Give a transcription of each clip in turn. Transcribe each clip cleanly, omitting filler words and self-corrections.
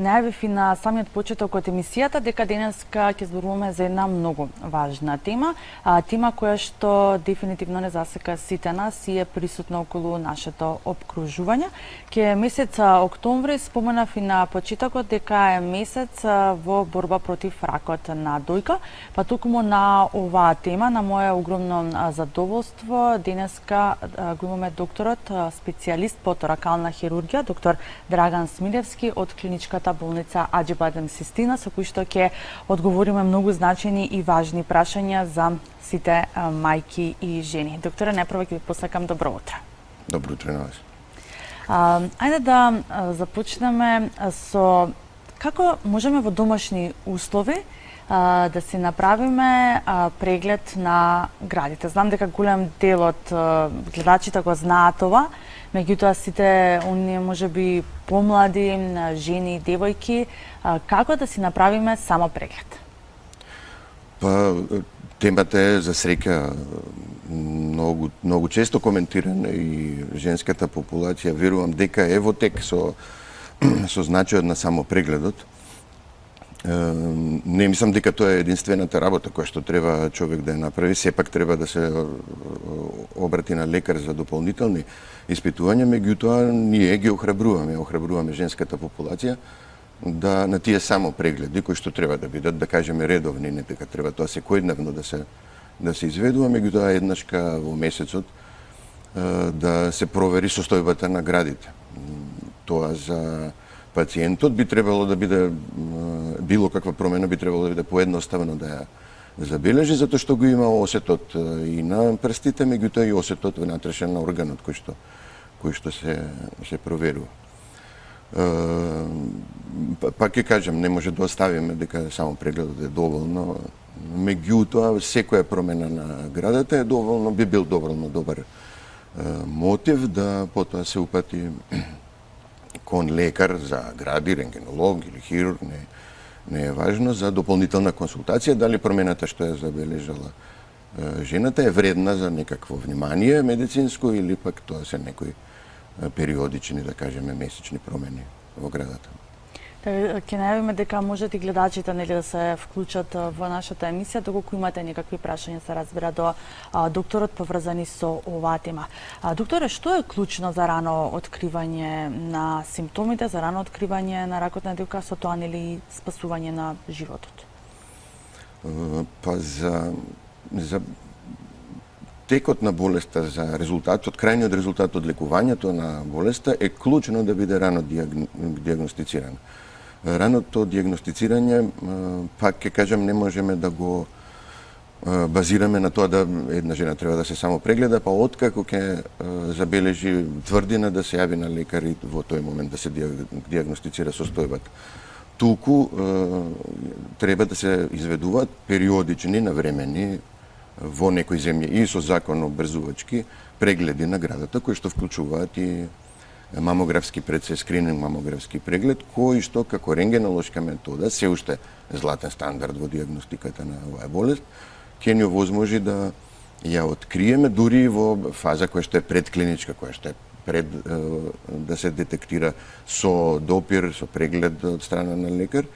најавив и на самиот почеток од емисијата дека денеска ќе зборуваме за една многу важна тема, тема која што дефинитивно не засека сите нас и е присутна околу нашето опкружување. Ке месец октомври споменав и на почетокот дека е месец во борба против ракот на дојка, па токму на оваа тема, на моје огромно задоволство, денеска го имаме докторот, специјалист по торакална хирургија, доктор Драган Смилевски од клиничката болница Аџибадем Систина, со кој што ќе одговориме многу значени и важни прашања за сите мајки и жени. Докторе, најпрво ќе ви посакам добро утро. Добро утро на вас. Ајде да започнеме со како можеме во домашни услови да си направиме преглед на градите. Знам дека голем дел од гледачите го знаат ова, меѓутоа сите оние можеби помлади, жени и девојки, како да си направиме само преглед? Па, темата е за среќа многу често коментирана и женската популација верувам дека е во тек со значајот на само прегледот. Не мислам дека тоа е единствената работа која што треба човек да ја направи, сепак треба да се обрати на лекар за дополнителни испитувања, меѓутоа ние ги охрабруваме женската популација да на тие само прегледи кои што треба да бидат, да кажеме редовни, не дека треба тоа секојдневно да се изведува, меѓутоа еднашка во месецот да се провери состојбата на градите. Тоа за пациентот би требало да биде, било каква промена би требало да биде поедноставно да ја забележи, затоа што го има осетот и на прстите, меѓутоа и осетот внатрешен на органот кој што се проверува. Пак ќе кажам, не може да оставиме дека само прегледот е доволно, меѓутоа секоја промена на градата е доволно, би бил доволно добар мотив да потоа се упати кон лекар за гради, рентгенолог или хирург, не е важно, за дополнителна консултација, дали промената што ја забележала жената е вредна за некакво внимание медицинско или пак тоа се некои периодични, да кажеме, месечни промени во градата. Ќе најавиме дека можат и гледачите да се вклучат во нашата емисија, доколку имате некакви прашања, се разбира, до докторот поврзани со оваа тема. Докторе, што е клучно за рано откривање на симптомите, за рано откривање на ракот на дојка, со тоа нели спасување на животот? Па за текот на болеста, за резултатот, крајниот резултат од лекувањето на болеста е клучно да биде рано диагностициран. Раното диагностицирање, пак ќе кажам, не можеме да го базираме на тоа да една жена треба да се само прегледа, па откако ќе забележи тврдина да се јави на лекар и во тој момент да се диагностицира состојбата. Туку треба да се изведуваат периодични, навремени, во некои земји и со законно брзувачки прегледи на градата, кои што вклучуваат и мамографски скрининг мамографски преглед, кој што како рентгенолошка метода, се уште златен стандард во диагностиката на оваа болест, ќе ни овозможи да ја откриеме дури во фаза која што е предклиничка, која што е пред да се детектира со допир, со преглед од страна на лекар,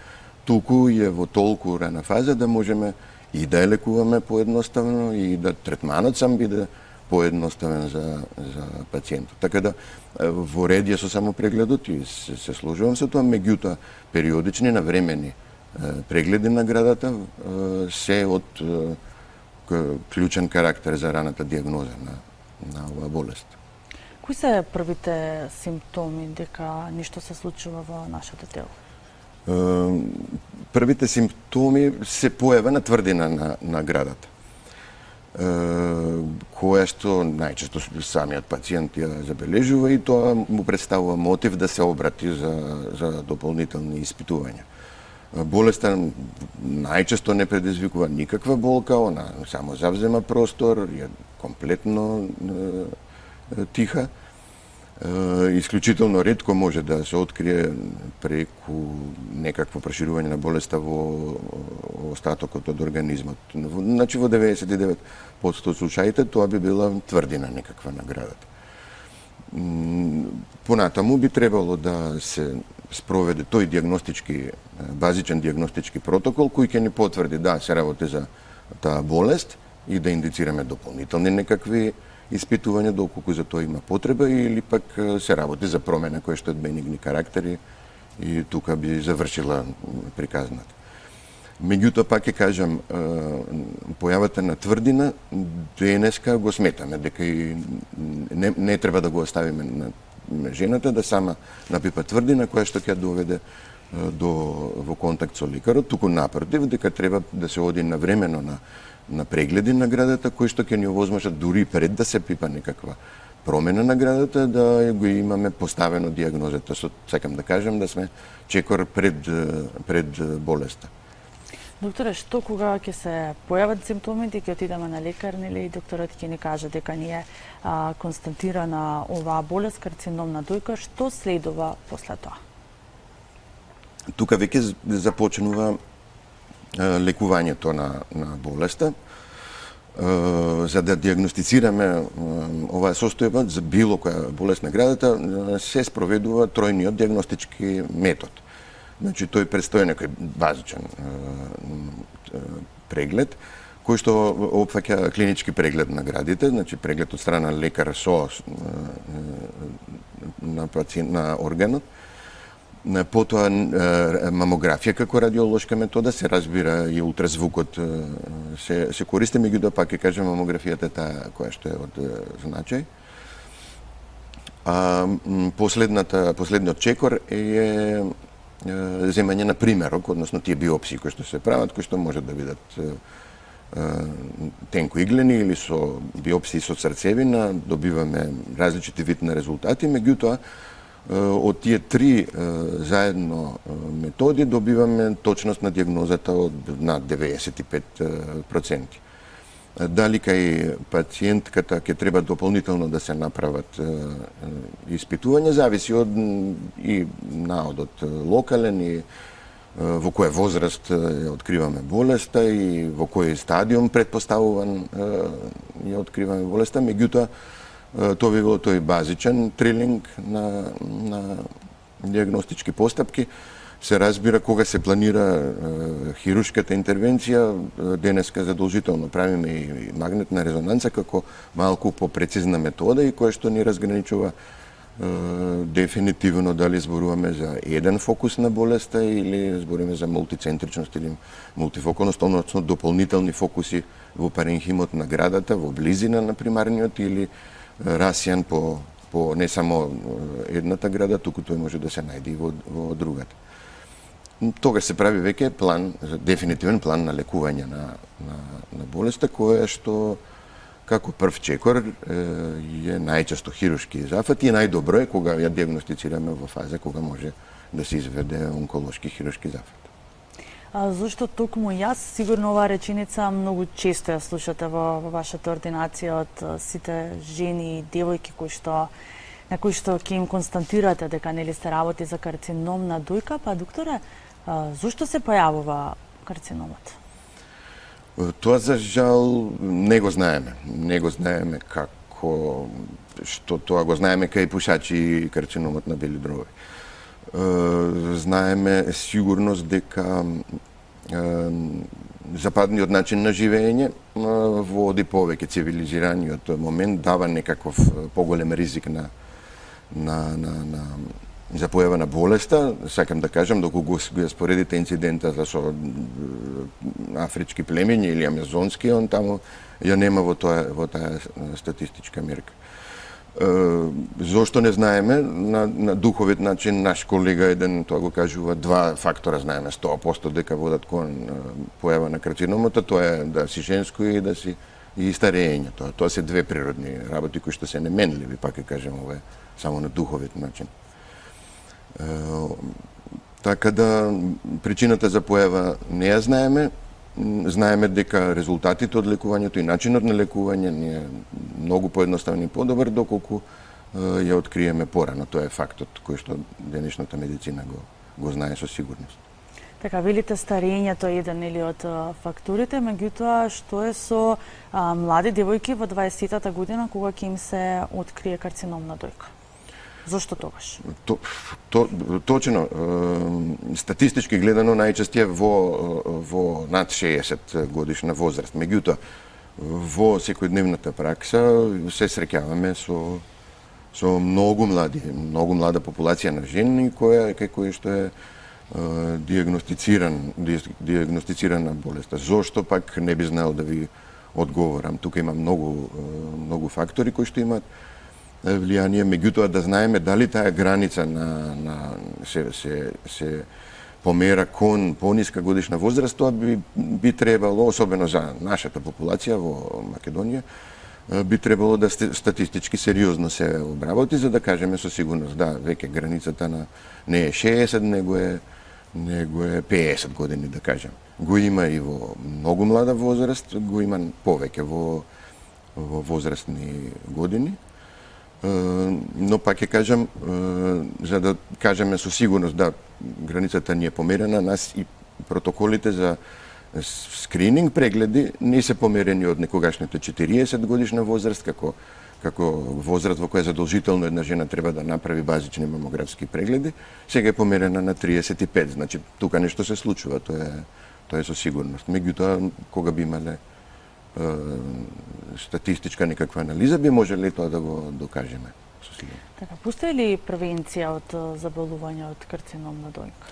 туку е во толку рана фаза да можеме и да ја лекуваме поедноставно и да третманот сам биде поедноставен за пациентот. Така да во редје со само прегледот и се сложувам со тоа, меѓутоа периодични навремени прегледи на градата се од клучен карактер за раната диагноза на оваа болест. Кои се првите симптоми дека нешто се случува во нашето тело? Првите симптоми се појава на тврдина на градата, која што најчесто самиот пациент ја забележува и тоа му представува мотив да се обрати за дополнителни испитувања. Болеста најчесто не предизвикува никаква болка, она само завзема простор, е комплетно тиха. Исклучително ретко може да се открие преку некакво проширување на болеста во остатокот од организмот. Значи во 99% од случаите тоа би била тврдина некаква на градата. Понатаму би требало да се спроведе тој базичен диагностички протокол кој ќе ни потврди да се работи за таа болест и да индицираме дополнителни некакви испитувања доколку за тоа има потреба или пак се работи за промена која што е бенигни карактери и тука би завршила приказната. Меѓутоа, пак ќе кажам, појавата на тврдина денеска го сметаме дека и не треба да го оставиме на жената да сама напипа тврдина која што ќе доведе во контакт со лекарот, туку напротив дека треба да се оди навремено на прегледи на градата кои што ќе ни овозможат дури пред да се пипа некаква промена на градата да го имаме поставено диагнозата. Сакам да кажам да сме чекор пред болеста. Докторе, што кога ќе се појават симптомите, ќе отидеме на лекар, нели докторот ќе ни каже дека ни е констатирана оваа болест, карцином на дојка, што следува после тоа? Тука веќе започнува лекувањето на болеста. За да диагностицираме оваа состојба за било која болест на градата се спроведува тројниот диагностички метод. Значи, тој предстои некој базичен преглед, кој што опфаќа клинички преглед на градите, значи преглед од страна лекар на органот, потоа мамографија како радиолошка метода, се разбира и ултразвукот се користи, меѓутоа пак ќе кажем мамографијата таа која што е од значај. Последниот чекор е земање на примерок, односно тие биопсии кои што се прават, кои што може да бидат тенко иглени или со биопсии со срцевина, добиваме различити вид на резултати, меѓутоа од тие три заедно методи добиваме точност на диагнозата од над 95%. Дали кај пациентката ќе треба дополнително да се направат испитувања, зависи од и наодот локален и во која возраст ја откриваме болеста и во кој стадиум предпоставуван ја откриваме болеста, меѓутоа тоа би било тој базичен трилинг на диагностички постапки. Се разбира кога се планира хируршката интервенција, денеска задолжително правиме и магнетна резонанца како малку попрецизна метода и која што ни разграничува дефинитивно дали зборуваме за еден фокус на болеста или зборуваме за мултицентричност или мултифокалност, односно дополнителни фокуси во паренхимот на градата, во близина на примарниот или расијан по не само едната града, туку тој може да се најде и во другата. Тогаш се прави веќе план, дефинитивен план на лекување на болеста, која што како прв чекор е најчесто хируршки зафат и најдобро е кога ја диагностицираме во фаза кога може да се изведе онколошки хируршки зафат. Зошто токму јас, сигурно оваа реченица многу често ја слушате во вашата ординација од сите жени и девојки на кои што ќе им констатирате дека нели се работи за карцином на дојка, па докторе, зошто се појавува карциномот? Тоа за жал не го знаеме. Не го знаеме како што тоа го знаеме кај пушачи и карциномот на бели дробови. Знаеме сигурност дека западниот начин на живење води повеќе цивилизираниот момент, дава некаков поголем ризик за појава на болеста. Сакам да кажам, доколку го ја споредите инцидента со афрички племиња или амазонски, он таму ја нема во таа статистичка мерка. Зошто не знаеме? На духовит начин наш колега еден тоа го кажува, два фактора знаеме 100% дека водат кон појава на карциномата, тоа е да си женско и да си и старење. Тоа се две природни работи кои што се неменливи, пак ќе кажем, ова е само на духовит начин. Така да причината за појава не ја знаеме. Знаеме дека резултатите од лекувањето и начинот на лекување ни е многу поедноставен и подобар доколку ја откриеме порано. Тоа е фактот кој што денешната медицина го знае со сигурност. Така, велите старењето е еден или од факторите, меѓутоа што е со млади девојки во 20-та година кога ќе им се открие карцином на дојка? Зошто тогаш? Точно, статистички гледано најчесто во над 60 годишна возраст. Меѓутоа, во секојдневната пракса се среќаваме со многу млада популација на жени кај кои што е диагностицирана болеста. Зошто пак не би знаел да ви одговорам. Тука има многу фактори кои што имаат влијание, меѓутоа да знаеме дали таа граница се помера кон пониска годишна возраст, тоа би требало, особено за нашата популација во Македонија, би требало да статистички сериозно се обработи, за да кажеме со сигурност, да, веќе границата не е 60, него е 50 години, да кажем. Го има и во многу млада возраст, го има повеќе во возрастни години. Но пак ќе кажам, за да кажеме со сигурност, да, границата ни е померена, нас и протоколите за скрининг прегледи не се померени од некогашните 40 годишна возраст, како возраст во која задолжително една жена треба да направи базични мамографски прегледи, сега е померена на 35. Значи, тука нешто се случува, тоа е со сигурност. Меѓутоа, кога би имале статистичка некаква анализа, би можеле тоа да го докажеме со сигурност. Така, постои ли превенција од заболување од карцином на дојка?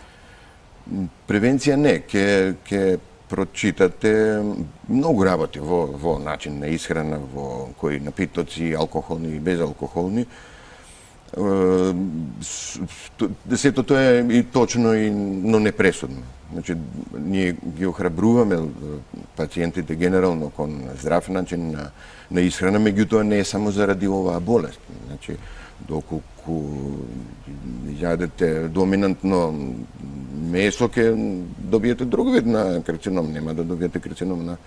Превенција не, ќе прочитате многу работи во начин на исхрана, во кои напитоци, алкохолни и безалкохолни. Сето тоа е и точно, но не пресудно. Значи, ние ги охрабруваме пациентите генерално кон здрав начин на исхрана, меѓутоа не е само заради оваа болест. Значи, доколку јадете доминантно месо, ќе добиете друг вид на карцином, нема да добиете карцином на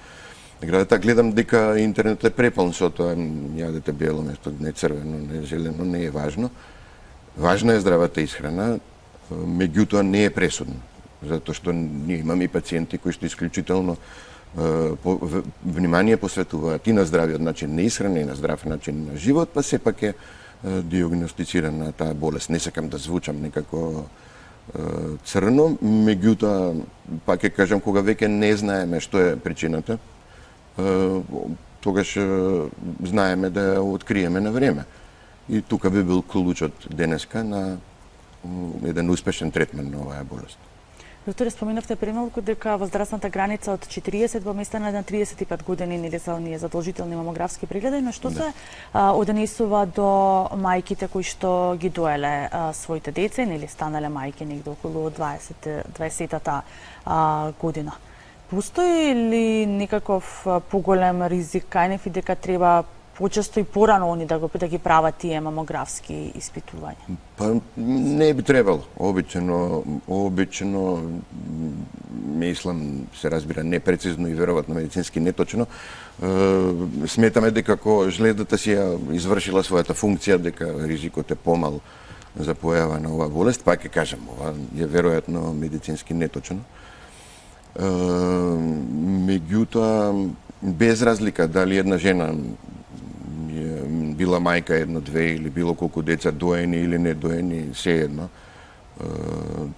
градата. Гледам дека интернетот е препълн со тоа, јадете бело место, не црвено, не зелено, не е важно. Важна е здравата исхрана, меѓутоа не е пресудно, затоа што ние имаме и пациенти кои што исклучително внимание посветуваат и на здравиот начин на исхрана и на здрав начин на живот, па сепак е диагностицирана таа болест. Не сакам да звучам некако црно, меѓутоа, пак ќе кажам, кога веќе не знаеме што е причината, тогаш знаеме да ја откриеме на време. И тука би бил клучот денеска на еден успешен третман на оваа болест. Докторе, споменавте премалку дека возрастната граница од 40 во места на 35 години нели се оние задолжителни мамографски прегледи, но што се однесува до мајките кои што ги доеле своите деца, нели станале мајки негде околу 20-та година. Постои ли некаков поголем ризик кај нив и дека треба почесто и порано они да ги прават тие мамографски испитувања? Па не би требало. Обично мислам, се разбира непрецизно и веројатно медицински неточно, сметаме дека ако жледата си ја извршила својата функција, дека ризикот е помал за појава на оваа болест, пак ќе кажам, ова е веројатно медицински неточно. Меѓутоа, без разлика дали една жена била мајка едно-две или било колку деца доени или не доени, сеедно,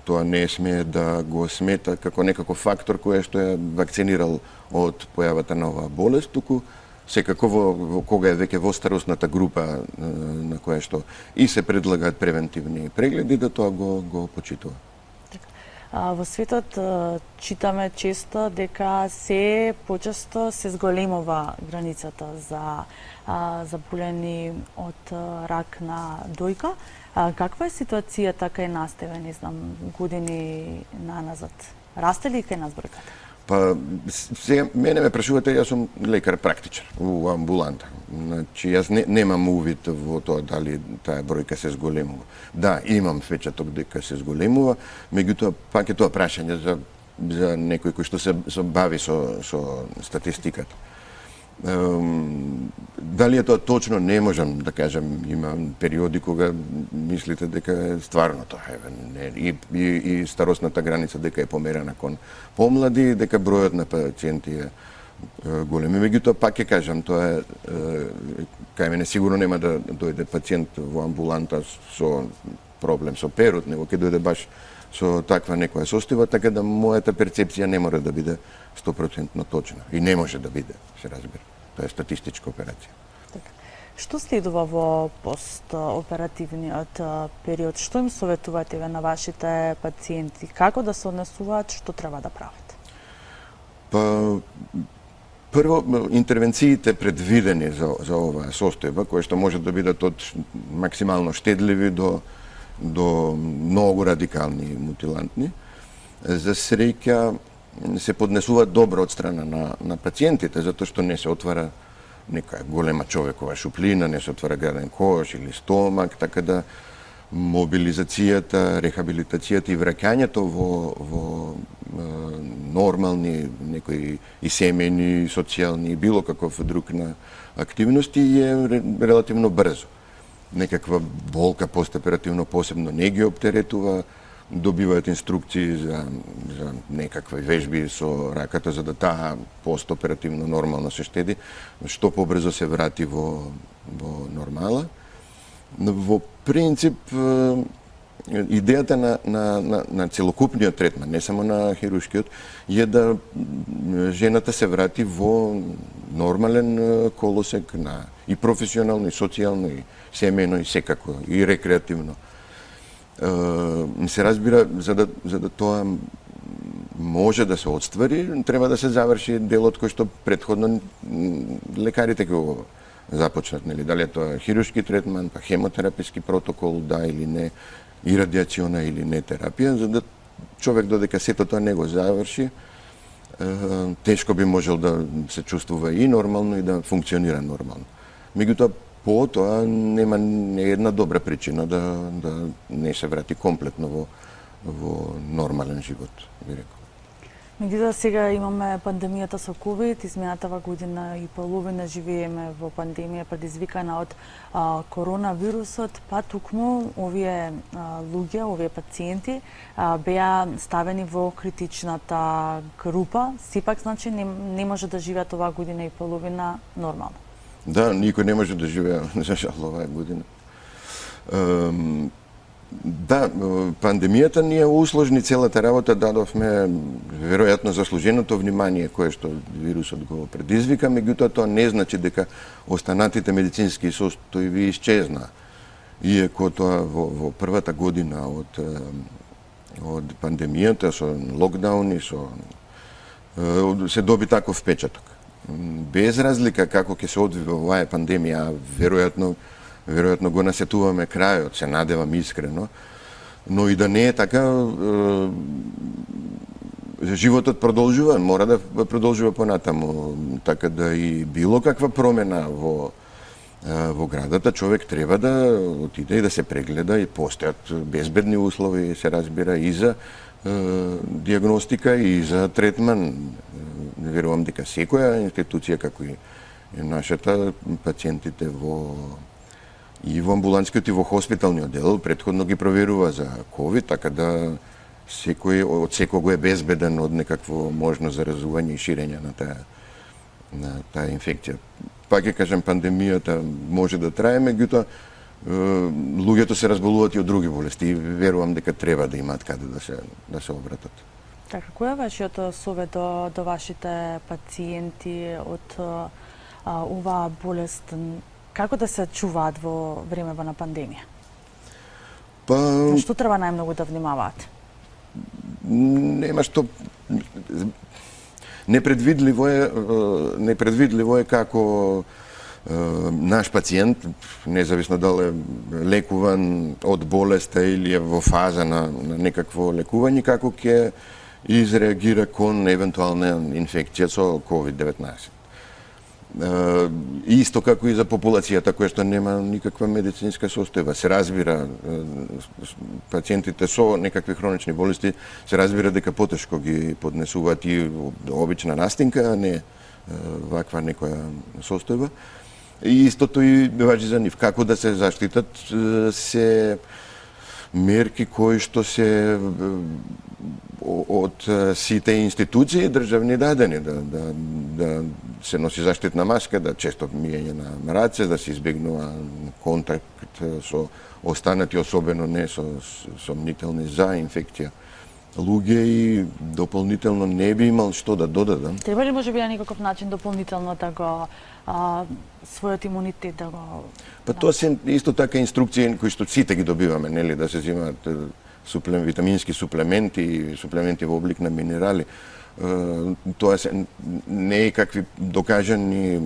тоа не смее да го смета како некаков фактор кој што е вакцинирал од појавата на оваа болест, туку секако кога е веќе во старосната група на која што и се предлагаат превентивни прегледи, да тоа го почитува. Во светот читаме често дека се почесто се зголемува границата за заболени од рак на дојка. Каква е ситуацијата кај нас, не знам, години наназад? Расте ли кај нас бројката? Па, сега мене ме прашувате, јас сум лекар практичар во амбуланта. Значи, јас немам увид во тоа дали таа бројка се зголемува. Да, имам впечаток дека се зголемува, меѓутоа пак е тоа прашање за некој кој што се бави со статистиката. Дали е тоа точно, не можам да кажам. Има периоди кога мислите дека е стварно тоа. И старосната граница дека е померена кон помлади, дека бројот на пациенти е големи. Меѓутоа, пак ќе кажам, тоа е, кај мене сигурно нема да дојде пациент во амбуланта со проблем со перот, него ќе дојде баш со таква некоја состојба, така да мојата перцепција не мора да биде 100% точна. И не може да биде, се разбира. Тоа е статистичка операција. Што следува во постоперативниот период? Што им советувате на вашите пациенти? Како да се однесуваат? Што треба да прават? Па, прво, интервенциите предвидени за оваа состојба, кои што може да бидат од максимално штедливи до многу радикални и мутилантни, за среќа се поднесуваат добро од страна на пациентите, затоа што не се отвара нека голема човекова шуплина, не се отвара граден кош или стомак, така да мобилизацијата, рехабилитацијата и враќањето во нормални некои и семејни, и социјални и било каков друг на активности е релативно брзо. Некаква болка постоперативно посебно не ги оптеретува, добиваат инструкции за некакви вежби со раката за да таа постоперативно нормално се штеди, што побрзо се врати во нормала. Во принцип, идејата на целокупниот третман, не само на хируршкиот, е да жената се врати во нормален колосек на и професионално, и социјално, и семејно, и секако, и рекреативно. Се разбира, за да тоа може да се отствари, треба да се заврши делот кој што претходно лекарите ќе го започнат, нели, дали е тоа хируршки третман, па хемотераписки протокол, да или не, и радиациона или не терапија, за да човек додека сето тоа не го заврши, тешко би можел да се чувствува и нормално и да функционира нормално. Меѓутоа, по тоа нема не една добра причина да не се врати комплетно во нормален живот, би рекол. Меѓутоа сега имаме пандемијата со COVID, изминатава година и половина живееме во пандемија предизвикана од коронавирусот, па тукму овие луѓе, овие пациенти беа ставени во критичната група, сепак значи не може да живеат оваа година и половина нормално. Да, никој не може да живее, за жал, оваа година. Да, пандемијата ни усложни целата работа, дадовме веројатно заслуженото внимание кое што вирусот го предизвика, меѓутоа тоа не значи дека останатите медицински состојби исчезна. Иако тоа во првата година од пандемијата со локдауни, се доби таков впечаток. Без разлика како ќе се одвива оваа пандемија, веројатно го насетуваме крајот, се надевам искрено, но и да не е така, животот продолжува, мора да продолжува понатаму, така да и било каква промена во градата, човек треба да отиде и да се прегледа, и постојат безбедни услови, се разбира, и за диагностика и за третман. Верувам дека секоја институција, како и нашата, пациентите и во амбулантскиот и во хоспиталниот дел претходно ги проверува за COVID, така да секој од секого е безбеден од некакво можно заразување и ширење на таа инфекција. Пак ќе кажам, пандемијата може да трае, меѓутоа луѓето се разболуваат и од други болести и верувам дека треба да имаат каде да се обратат. Така, кој е вашиот совет до вашите пациенти од оваа болест? Како да се чуваат во времево на пандемија? На што треба најмногу да внимаваат? Нема што. Непредвидливо е како наш пациент, независно дали е лекуван од болеста или е во фаза на некакво лекување, како ќе изреагира кон евентуална инфекција со COVID-19. Исто како и за популацијата која што нема никаква медицинска состојба. Се разбира, пациентите со некакви хронични болести се разбира дека потешко ги поднесуваат и обична настинка, а не ваква некоја состојба. И истото и важи за нив. Како да се заштитат, се мерки кои што се од сите институции државни дадени, да се носи заштитна маска, да често миење на раце, да се избегнува контакт со останати, особено не со сомнителни за инфекција луѓе, и дополнително не би имал што да додадам. Треба ли може би на некаков начин дополнително да го својот имунитет да го... Па тоа се исто така инструкции кои што сите ги добиваме, нели, да се земаат витамински суплементи, суплементи во облик на минерали. Тоа се не е какви докажани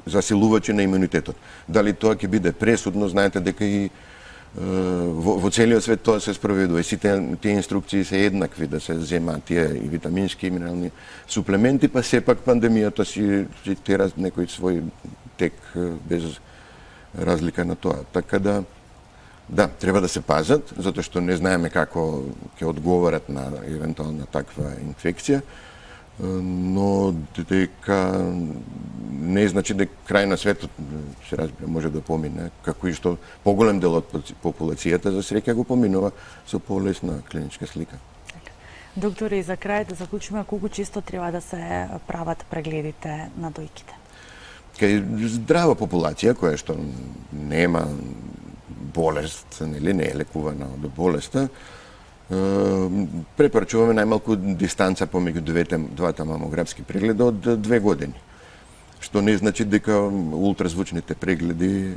засилувачи на имунитетот. Дали тоа ќе биде пресудно, знаете дека и во целиот свет тоа се спроведува. Сите тие инструкции се еднакви да се земаат тие и витамински и минерални суплементи, па сепак пандемијата си тера некој свој тек без разлика на тоа. Така да, треба да се пазат, затоа што не знаеме како ќе одговорат на евентуална таква инфекција, но дека не значи дека крај на светот, се разбира, може да помине, како и што поголем дел од популацијата за среќа го поминува со полесна клиничка слика. Доктори, за крај да заклучиме, колку често треба да се прават прегледите на дојките? Кај здрава популација која што нема болест, нели, не е лекувана од болеста, препорачуваме најмалку дистанца помеѓу двата мамографски прегледа од 2 години. Што не значи дека ултразвучните прегледи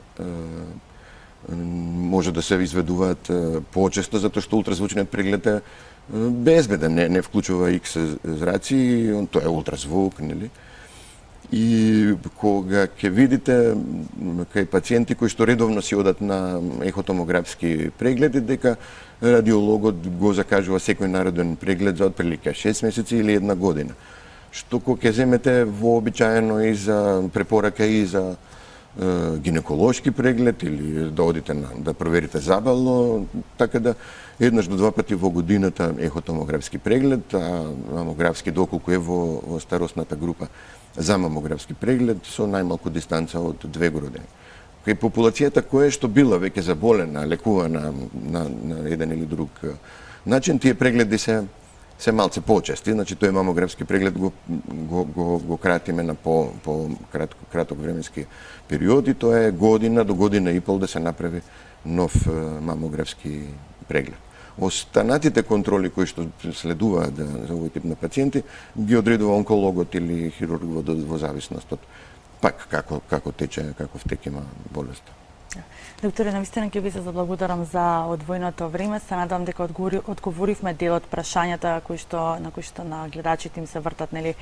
може да се изведуваат почесто, затоа што ултразвучниот преглед е безбеден, не вклучува X зраци, тоа е ултразвук, нели? И кога ќе видите кај пациенти кои што редовно си одат на ехотомографски прегледи, дека радиологот го закажува секој нареден преглед за отприлика 6 месеци или 1 година. Што кога ќе земете вообичаено и за препорака и за гинеколошки преглед или да одите да проверите забавно, така да еднаш до 2 пати во годината ехотомографски преглед, а мамографски доколку е во старосната група за мамографски преглед со најмалку дистанца од 2 години. Кај популацијата која што била веќе заболена, лекувана на еден или друг начин, тие прегледи се малце почести, значи тој мамографски преглед го кратиме на по краток временски период, и тоа е година до година и пол да се направи нов мамографски преглед. Останатите контроли кои што следуваат за овој тип на пациенти ги одредува онкологот или хирургот во зависност од пак како тече, каков тек има болеста. Докторе, навистина ќе ви се заблагодарам за одвоеното време. Се надам дека одговоривме дел од прашањата на кои што на гледачите им се вртат, нели,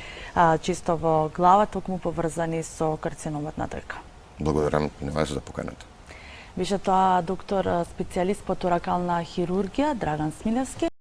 чисто во глава, токму поврзани со карциномот на дојка. Благодарам на вас за поканата. Беше тоа доктор специјалист по торакална хирургија Драган Смилевски.